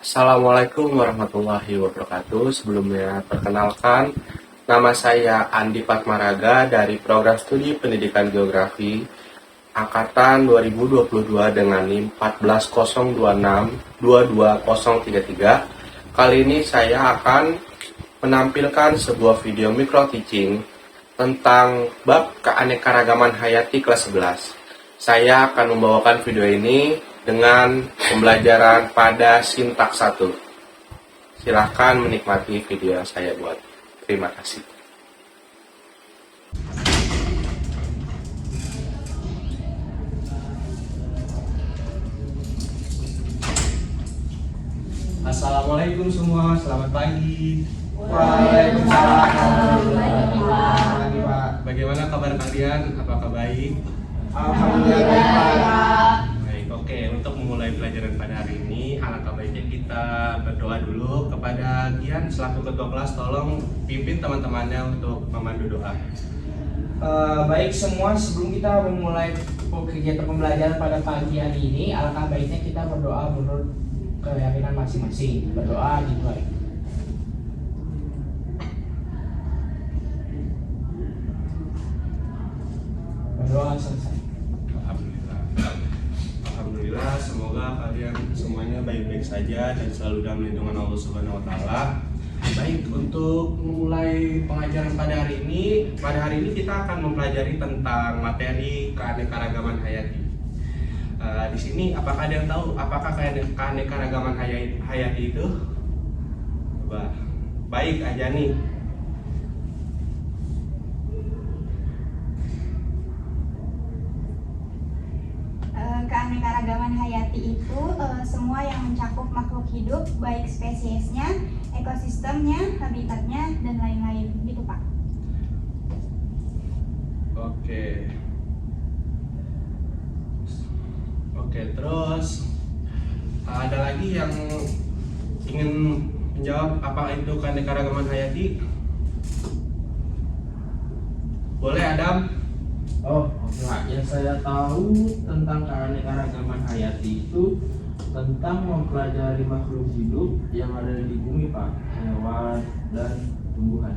Assalamualaikum warahmatullahi wabarakatuh. Sebelumnya, perkenalkan, nama saya Andi Patmaraga dari Program Studi Pendidikan Geografi Angkatan 2022 dengan NIM 14026-22033. Kali ini saya akan menampilkan sebuah video micro teaching tentang bab keanekaragaman hayati kelas 11. Saya akan membawakan video ini dengan pembelajaran pada sintaks 1. Silahkan menikmati video yang saya buat. Terima kasih. Assalamualaikum semua, selamat pagi. Waalaikumsalam. Selamat pagi, Pak. Bagaimana kabar kalian? Apakah baik? Alhamdulillah. Baik, oke. Untuk memulai pelajaran pada hari ini, alangkah baiknya kita berdoa dulu kepada Gian selaku ketua kelas. Tolong pimpin teman-temannya untuk memandu doa. Baik semua, sebelum kita memulai kegiatan pembelajaran pada pagi hari ini, alangkah baiknya kita berdoa menurut keyakinan masing-masing. Berdoa dimulai. Berdoa selesai. Alhamdulillah, semoga kalian semuanya baik-baik saja dan selalu dalam lindungan Allah Subhanahu wa taala. Baik, untuk memulai pengajaran pada hari ini kita akan mempelajari tentang materi keanekaragaman hayati. Di sini apakah ada yang tahu apakah keanekaragaman hayati itu? Coba. Baik, aja nih. Keanekaragaman hayati itu semua yang mencakup makhluk hidup, baik spesiesnya, ekosistemnya, habitatnya, dan lain-lain, gitu Pak. Oke, terus ada lagi yang ingin menjawab apa itu keanekaragaman hayati? Boleh, Adam? Oh, Pak, yang saya tahu tentang keanekaragaman hayati itu tentang mempelajari makhluk hidup yang ada di bumi, Pak, hewan dan tumbuhan.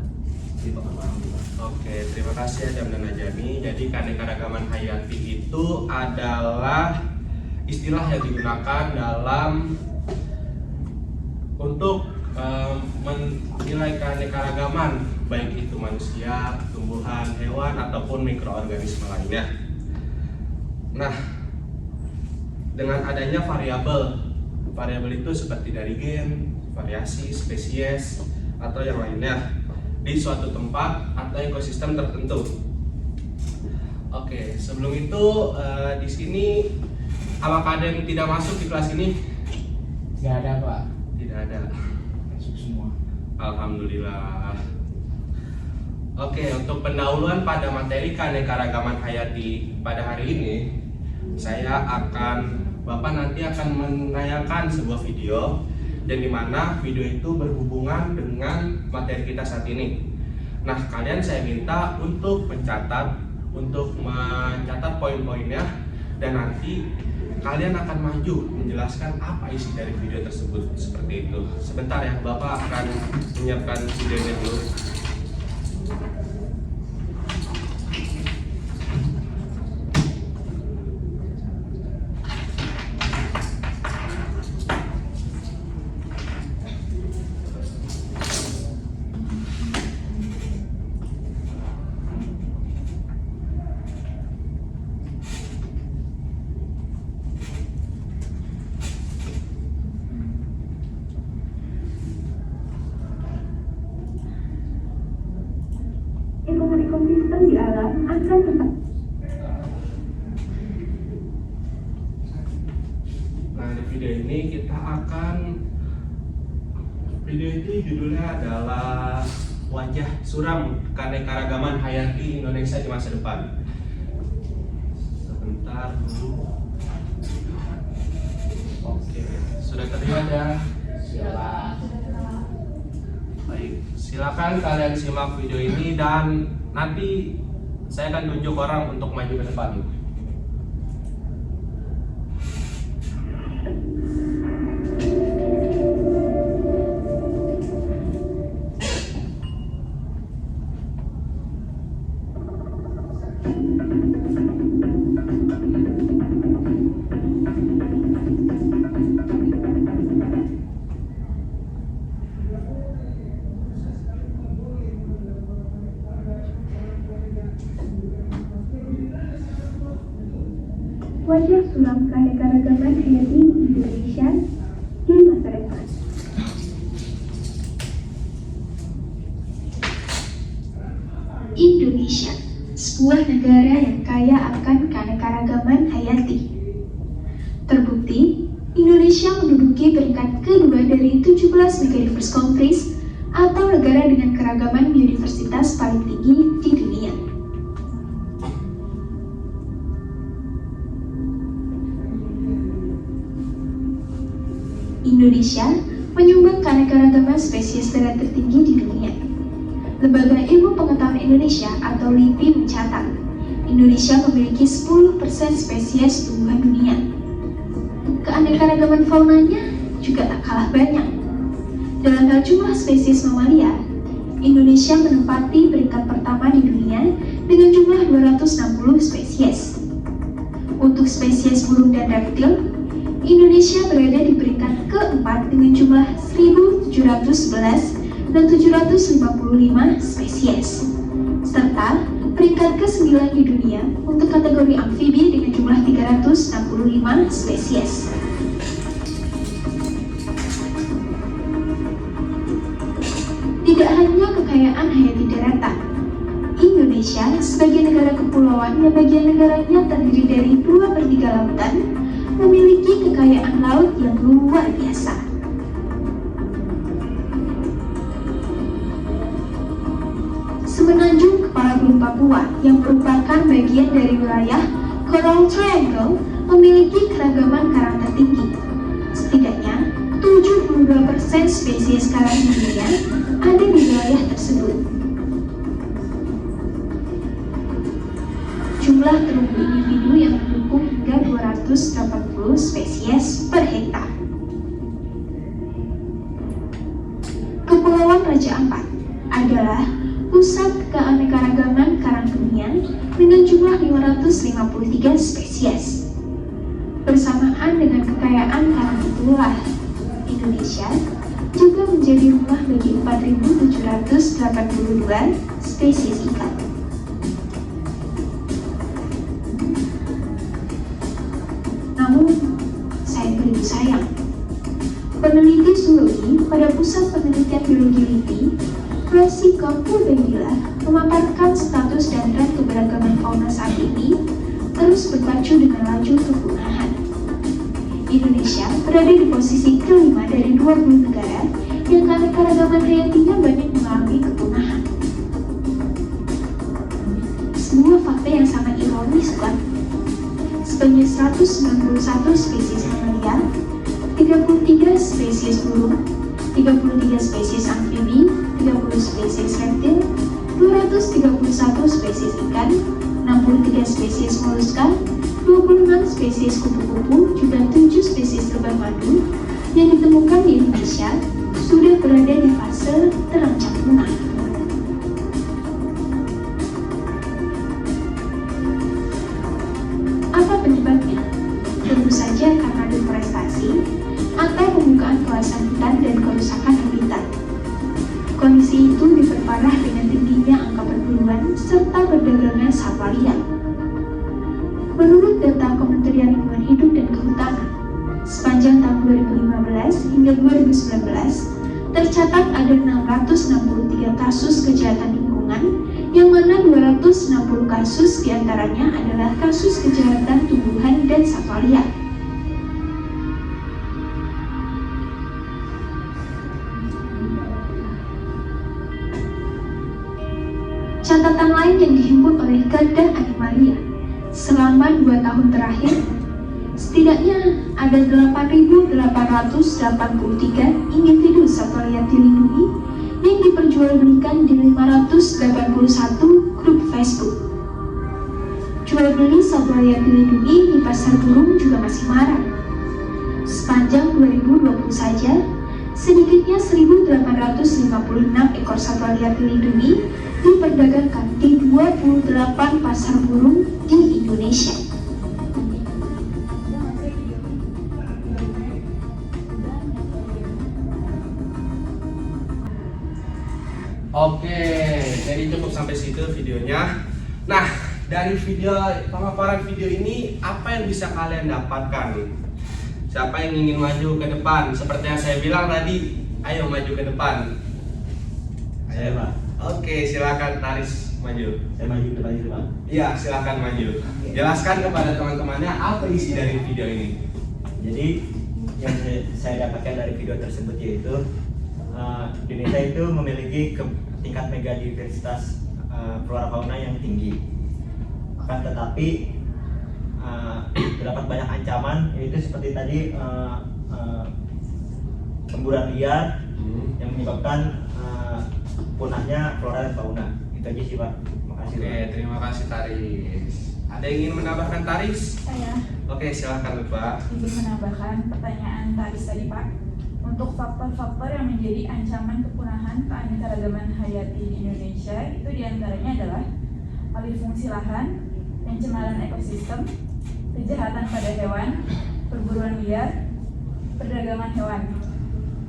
Itu apa, Pak? Oke, terima kasih Adam dan Najami. Jadi keanekaragaman hayati itu adalah istilah yang digunakan dalam untuk menilai keanekaragaman, baik itu manusia, tumbuhan, hewan, ataupun mikroorganisme lainnya. Nah, dengan adanya variabel itu seperti dari gen, variasi, spesies, atau yang lainnya di suatu tempat atau ekosistem tertentu. Oke, sebelum itu di sini apakah ada yang tidak masuk di kelas ini? Tidak ada, Pak. Tidak ada. Masuk semua. Alhamdulillah. Oke, untuk pendahuluan pada materi keanekaragaman hayati pada hari ini, Bapak nanti akan menayangkan sebuah video yang dimana video itu berhubungan dengan materi kita saat ini. Nah, kalian saya minta untuk mencatat poin-poinnya, dan nanti kalian akan maju menjelaskan apa isi dari video tersebut, seperti itu. Sebentar ya, Bapak akan menyiapkan videonya dulu. Ekosistem di alam akan tetap. Nah, di video ini video ini judulnya adalah Wajah Suram Keanekaragaman Hayati Indonesia di Masa Depan. Sebentar dulu. Oke, sudah terlihat ya? Baik, silakan kalian simak video ini dan nanti saya akan tunjuk orang untuk maju ke depan. sebuah negara yang kaya akan keanekaragaman hayati. Terbukti, Indonesia menduduki peringkat kedua dari 17 megadiverse countries atau negara dengan keragaman biodiversitas paling tinggi di dunia. Indonesia menyumbang keanekaragaman spesies darat tertinggi di dunia. Lembaga Ilmu Pengetahuan Indonesia atau LIPI mencatat, Indonesia memiliki 10% spesies tumbuhan dunia. Keanekaragaman faunanya juga tak kalah banyak. Dalam hal jumlah spesies mamalia, Indonesia menempati peringkat pertama di dunia dengan jumlah 260 spesies. Untuk spesies burung dan reptil, Indonesia berada di peringkat keempat dengan jumlah 1.711 dan 755 spesies, serta peringkat ke-9 di dunia untuk kategori amfibi dengan jumlah 365 spesies. Tidak hanya kekayaan hayati daratan, Indonesia sebagai negara kepulauan yang bagian negaranya terdiri dari 2/3 lautan, memiliki kekayaan laut yang luar biasa. Semenanjung Kepala Burung Papua yang merupakan bagian dari wilayah Coral Triangle memiliki keragaman karang tertinggi. Setidaknya 72% spesies karang di dunia ada di wilayah tersebut. Jumlah terumbu individu yang mendukung hingga 280 spesies per hektar. Kepulauan Raja Ampat adalah pusat keanekaragaman karang dunia dengan jumlah 553 spesies. Bersamaan dengan kekayaan karang itulah, Indonesia juga menjadi rumah bagi 4.782 spesies ikan. Namun, saya beribu sayang, peneliti zoologi pada Pusat Penelitian Biologi LIPI, Francesca Purwendila, memaparkan status dan tren keberagaman fauna saat ini terus berpacu dengan laju kepunahan. Indonesia berada di posisi kelima dari 20 negara yang keanekaragaman hayatinya banyak mengalami kepunahan. Sebuah fakta yang sangat ironis, bukan? Sebanyak 191 spesies mamalia, 33 spesies burung, 33 spesies amfibi, 30 spesies reptil, 231 spesies ikan, 63 spesies moluska, 26 spesies kupu-kupu, juga 7 spesies lebah madu yang ditemukan di Indonesia sudah berada di fase terancam punah. Apa penyebabnya? Tentu saja karena deforestasi atau pembukaan kawasan hutan dan kerusakan habitat. Kondisi itu diperparah dengan tingginya angka perburuan serta berdagangnya satwa liar. Menurut data Kementerian Lingkungan Hidup dan Kehutanan, sepanjang tahun 2015 hingga 2019, tercatat ada 663 kasus kejahatan lingkungan, yang mana 260 kasus diantaranya adalah kasus kejahatan tumbuhan dan satwa liar. Catatan lain yang dihimpun oleh Garda Animalia, selama 2 tahun terakhir, setidaknya ada 8.883 individu satwa liar dilindungi yang diperjualbelikan di 581 grup Facebook. Jual beli satwa liar dilindungi di pasar burung juga masih marak. Sepanjang 2020 saja, sedikitnya 1.856 ekor satwa liar dilindungi diperdagangkan di 28 pasar burung di Indonesia. Oke, jadi cukup sampai situ videonya. Nah, dari pemaparan video ini, apa yang bisa kalian dapatkan? Siapa yang ingin maju ke depan? Seperti yang saya bilang tadi, ayo maju ke depan. Saya, Pak. Oke, silakan Taris. maju. Saya maju ke depan itu, Pak. Iya, silakan maju. Jelaskan kepada teman-temannya apa isi dari video ini. Jadi yang saya dapatkan dari video tersebut yaitu Indonesia itu memiliki tingkat megadiversitas flora fauna yang tinggi. Akan tetapi terdapat banyak ancaman, yaitu seperti tadi pemburuan liar yang menyebabkan punahnya flora dan fauna. Itu aja sih, Pak. Makasih. Oke, terima kasih Taris. Ada yang ingin menambahkan Taris? Saya Oke, silakan Pak. ingin menambahkan pertanyaan Taris tadi, Pak. Untuk faktor-faktor yang menjadi ancaman kepunahan keanekaragaman hayati di Indonesia itu diantaranya adalah alih fungsi lahan, pencemaran ekosistem, kejahatan pada hewan, perburuan liar, perdagangan hewan.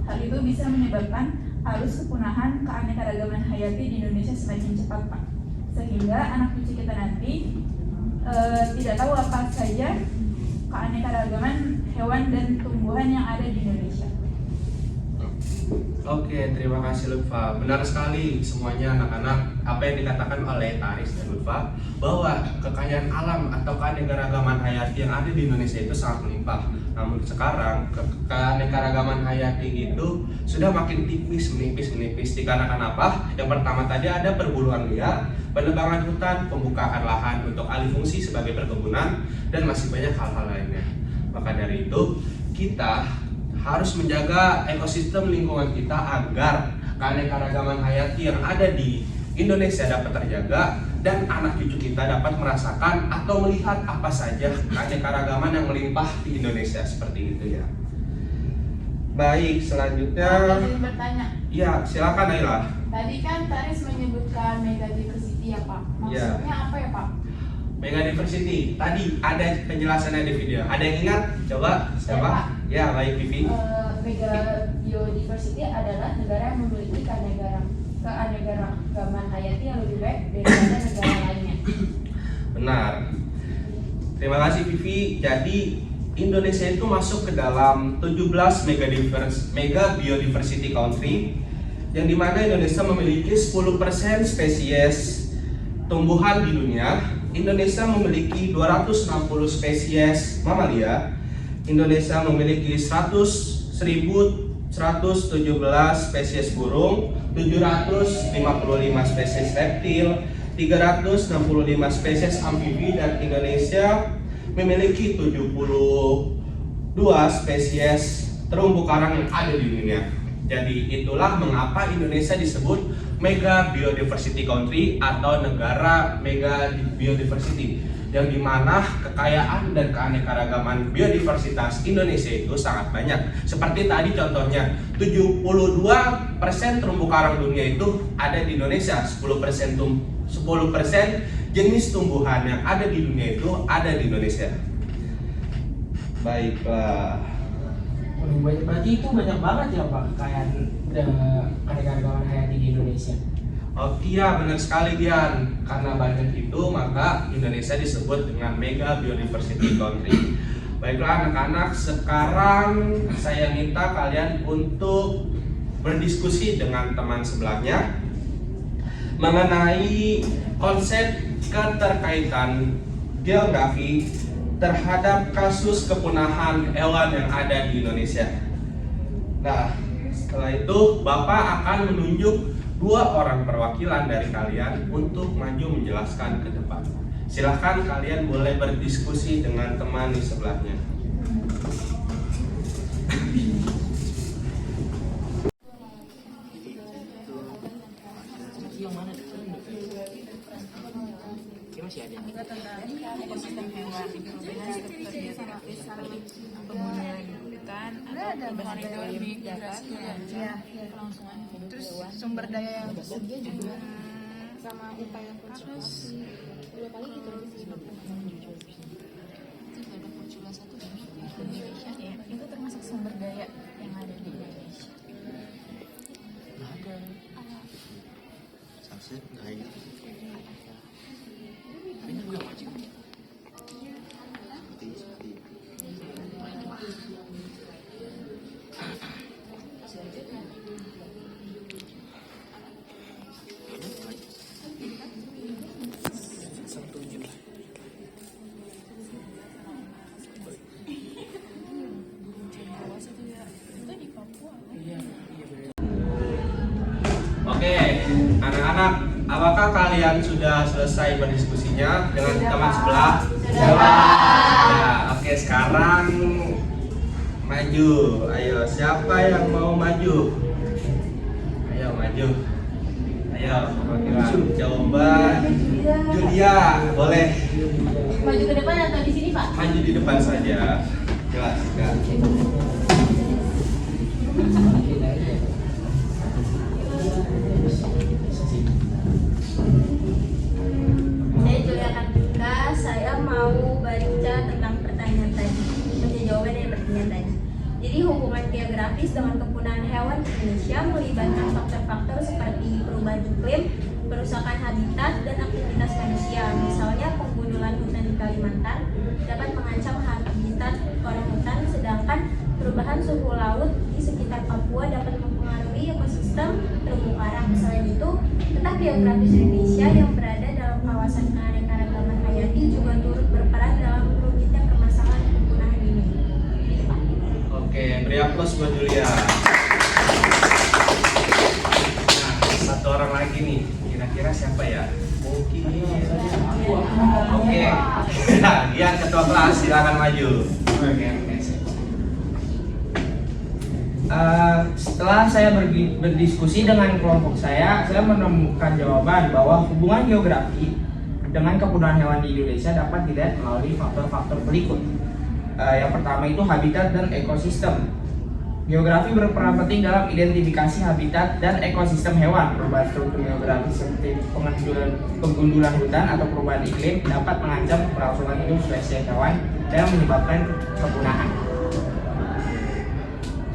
Hal itu bisa menyebabkan arus kepunahan keanekaragaman hayati di Indonesia semakin cepat, Pak. Sehingga anak cucu kita nanti tidak tahu apa saja keanekaragaman hewan dan tumbuhan yang ada di Indonesia. Oke, terima kasih Lutfa. Benar sekali semuanya anak-anak apa yang dikatakan oleh Taris dan Lutfa bahwa kekayaan alam atau keanekaragaman hayati yang ada di Indonesia itu sangat melimpah. Namun sekarang keanekaragaman hayati itu sudah makin menipis dikarenakan apa? Yang pertama tadi ada perburuan liar, penebangan hutan, pembukaan lahan untuk alih fungsi sebagai perkebunan, dan masih banyak hal-hal lainnya. Maka dari itu kita harus menjaga ekosistem lingkungan kita agar keanekaragaman hayati yang ada di Indonesia dapat terjaga dan anak cucu kita dapat merasakan atau melihat apa saja keanekaragaman yang melimpah di Indonesia seperti itu ya. Baik, selanjutnya. Izin bertanya. Ya, silakan Naila. Tadi kan Taris menyebutkan megadiversity ya Pak. Maksudnya apa ya Pak? Megadiversity. Tadi ada penjelasannya di video. Ada yang ingat? Coba siapa? Ya, baik Vivi. Mega biodiversity adalah negara yang memiliki keanekaragaman hayati yang lebih baik daripada negara lainnya. Benar. Terima kasih Vivi. Jadi Indonesia itu masuk ke dalam 17 mega biodiversity country, yang dimana Indonesia memiliki 10% spesies tumbuhan di dunia. Indonesia memiliki 260 spesies mamalia. Indonesia memiliki 1.117 spesies burung, 755 spesies reptil, 365 spesies amfibi, dan Indonesia memiliki 72 spesies terumbu karang yang ada di dunia. Jadi itulah mengapa Indonesia disebut mega biodiversity country atau negara mega biodiversity, yang dimana kekayaan dan keanekaragaman biodiversitas Indonesia itu sangat banyak. Seperti tadi contohnya, 72% terumbu karang dunia itu ada di Indonesia, 10% jenis tumbuhan yang ada di dunia itu ada di Indonesia. Baiklah. Berarti itu banyak banget ya Pak kekayaan keanekaragaman hayati di Indonesia. Oh iya, benar sekali Dian. Karena banyak itu maka Indonesia disebut dengan mega biodiversity country. Baiklah anak-anak, sekarang saya minta kalian untuk berdiskusi dengan teman sebelahnya mengenai konsep keterkaitan geografi terhadap kasus kepunahan hewan yang ada di Indonesia. Nah, setelah itu Bapak akan menunjuk 2 orang perwakilan dari kalian untuk maju menjelaskan ke depan. Silahkan kalian boleh berdiskusi dengan teman di sebelahnya. Ekosistem hewan, pengguna hutan, atau monitoring dapat kelangsungan hidup Terus hewan, sumber daya yang sama upaya konservasi. itu termasuk sumber daya yang ada di Indonesia. anak-anak, apakah kalian sudah selesai berdiskusinya dengan teman sebelah? Sudah. Ya, oke, sekarang maju. Ayo, siapa yang mau maju? Ayo maju. Ayo, jawaban Julia, boleh. Maju ke depan atau di sini, Pak? Maju di depan saja. Jelas, ya. Saya Julia Kartika, saya mau baca tentang pertanyaan tadi, menjadi jawaban dari pertanyaan tadi. Jadi hubungan geografis dengan kepunahan hewan di Indonesia melibatkan faktor-faktor seperti perubahan iklim, perusakan habitat, dan aktivitas manusia. Misalnya penggundulan hutan di Kalimantan dapat mengancam habitat orangutan, sedangkan perubahan suhu laut di sekitar Papua dapat mempengaruhi ekosistem terumbu karang. Selain itu, peta geografis Indonesia yang berada dalam kawasan keanekaragaman hayati juga turut berperan dalam rumitnya permasalahan kepunahan ini. Oke, beri aplaus buat Julia. Nah, satu orang lagi nih, kira-kira siapa ya? Mungkin. Oke, dia ketua kelas, silakan maju. Setelah saya berdiskusi dengan kelompok saya menemukan jawaban bahwa hubungan geografi dengan kepunahan hewan di Indonesia dapat dilihat melalui faktor-faktor berikut. Yang pertama itu habitat dan ekosistem. Geografi berperan penting dalam identifikasi habitat dan ekosistem hewan. Perubahan struktur geografi seperti penggundulan hutan atau perubahan iklim dapat mengancam kelangsungan hidup spesies hewan dan menyebabkan kepunahan.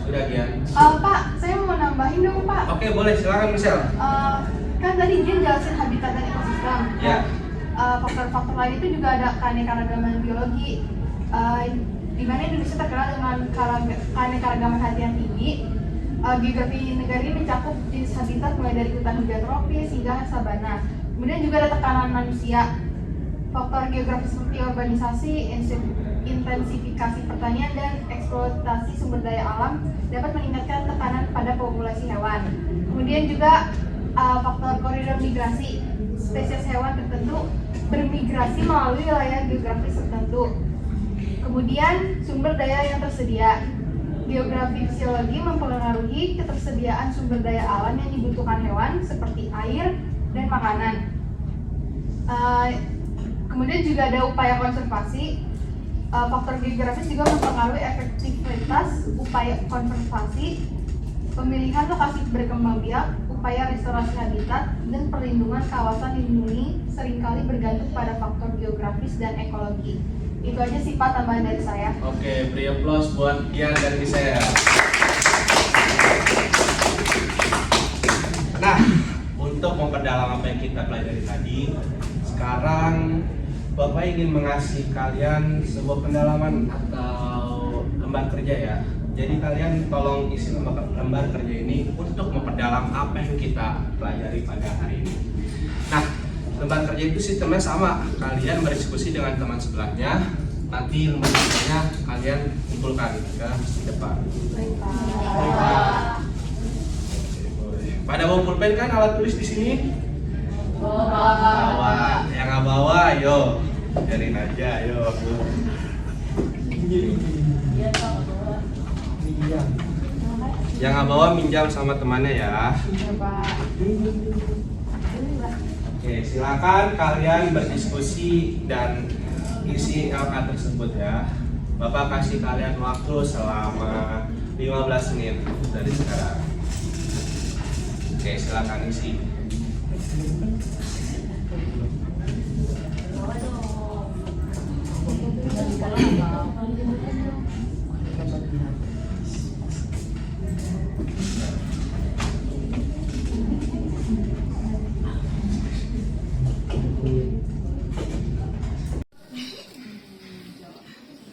Sudah, Gian. Pak, saya mau nambahin dong, Pak. Oke, boleh, silakan Michelle. Kan tadi dia jelasin habitat dan ekosistem. Ya. Faktor-faktor lain itu juga ada keanekaragaman biologi. Di mana Indonesia terkenal dengan keanekaragaman hayati yang tinggi. Geografi negara ini mencakup jenis habitat mulai dari hutan hujan tropis hingga sabana. Kemudian juga ada tekanan manusia. Faktor geografis seperti urbanisasi, intensifikasi pertanian, dan eksploitasi sumber daya alam dapat meningkatkan tekanan pada populasi hewan. Kemudian juga faktor koridor migrasi. Spesies hewan tertentu bermigrasi melalui wilayah geografis tertentu. Kemudian sumber daya yang tersedia. Geografi fisiologi mempengaruhi ketersediaan sumber daya alam yang dibutuhkan hewan seperti air dan makanan. Kemudian juga ada upaya konservasi. Faktor geografis juga mempengaruhi efektivitas upaya konservasi, pemilihan lokasi berkembang biak, upaya restorasi habitat, dan perlindungan kawasan lindungi seringkali bergantung pada faktor geografis dan ekologi. Itu aja sih Pak tambahan dari saya. Oke, beri aplaus buat Gian dan saya. Nah, untuk memperdalam apa yang kita pelajari tadi, sekarang Bapak ingin mengasih kalian sebuah pendalaman atau lembar kerja ya. Jadi kalian tolong isi lembar kerja ini untuk memperdalam apa yang kita pelajari pada hari ini. Nah, lembar kerja itu sistemnya sama. Kalian berdiskusi dengan teman sebelahnya. Nanti lembar kerjanya kalian kumpulkan ke depan. Pada bawa pulpen kan alat tulis di sini? Bawa. Yang nggak bawa, ayo biarin aja, ayo. Yang nggak bawa minjam sama temannya ya. Oke, silakan kalian berdiskusi dan isi LK tersebut ya. Bapak kasih kalian waktu selama 15 menit dari sekarang. Oke, silakan isi.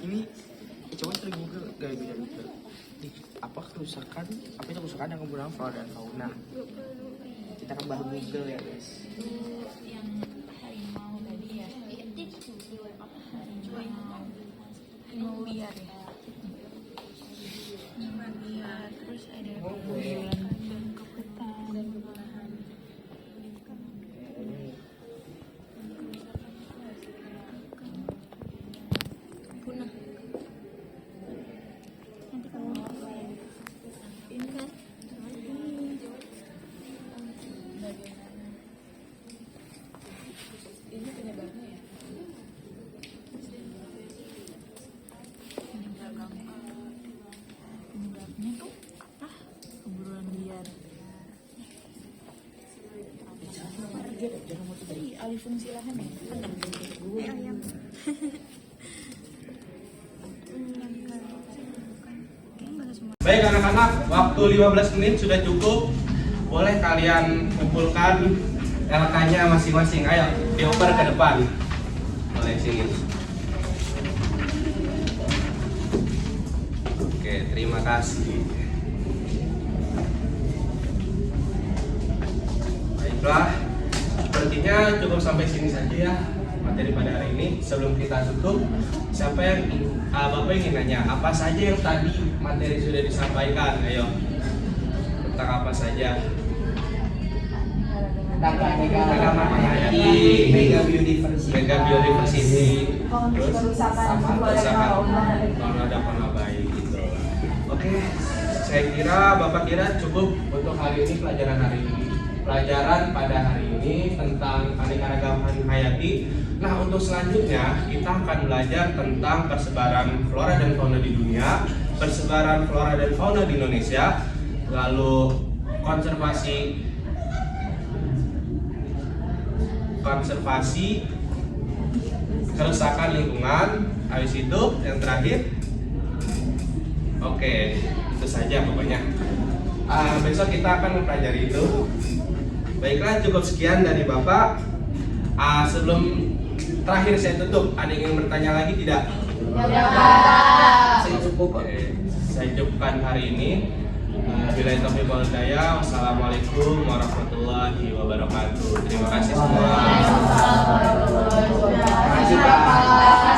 Ini coba cari Google gak bisa Google. Apa kerusakan yang kemudian flora dan fauna. Kita kan baru Google ya guys. Yang harimau tadi ya. Harimau liar ya. Harimau liar, terus ada penggundulan dan keputan. alih fungsi lahan ya? Baik anak-anak, waktu 15 menit sudah cukup. Boleh kalian kumpulkan LK-nya masing-masing. Ayo, dioper ke depan. Boleh sini. Oke, terima kasih. Baiklah, sepertinya cukup sampai sini saja ya materi pada hari ini. Sebelum kita tutup, siapa yang Bapak ingin nanya apa saja yang tadi materi sudah disampaikan? Ayo, tentang apa saja? Tentang keanekaragaman hayati, mega biodiversity, terus sama kerusakan fauna dan fauna baik gitu. Oke, saya kira Bapak kira cukup untuk hari ini pelajaran pada hari ini tentang keanekaragaman hayati. Nah, untuk selanjutnya kita akan belajar tentang persebaran flora dan fauna di dunia, persebaran flora dan fauna di Indonesia, lalu konservasi kerusakan lingkungan, habis itu yang terakhir. Oke, itu saja pokoknya. Besok kita akan mempelajari itu. Baiklah, cukup sekian dari Bapak. Sebelum terakhir saya tutup, ada yang ingin bertanya lagi tidak? Saya cukup. Saya cukupkan hari ini. Billahi taufiq wal hidayah. Wassalamualaikum warahmatullahi wabarakatuh. Terima kasih semua. Terima kasih Pak.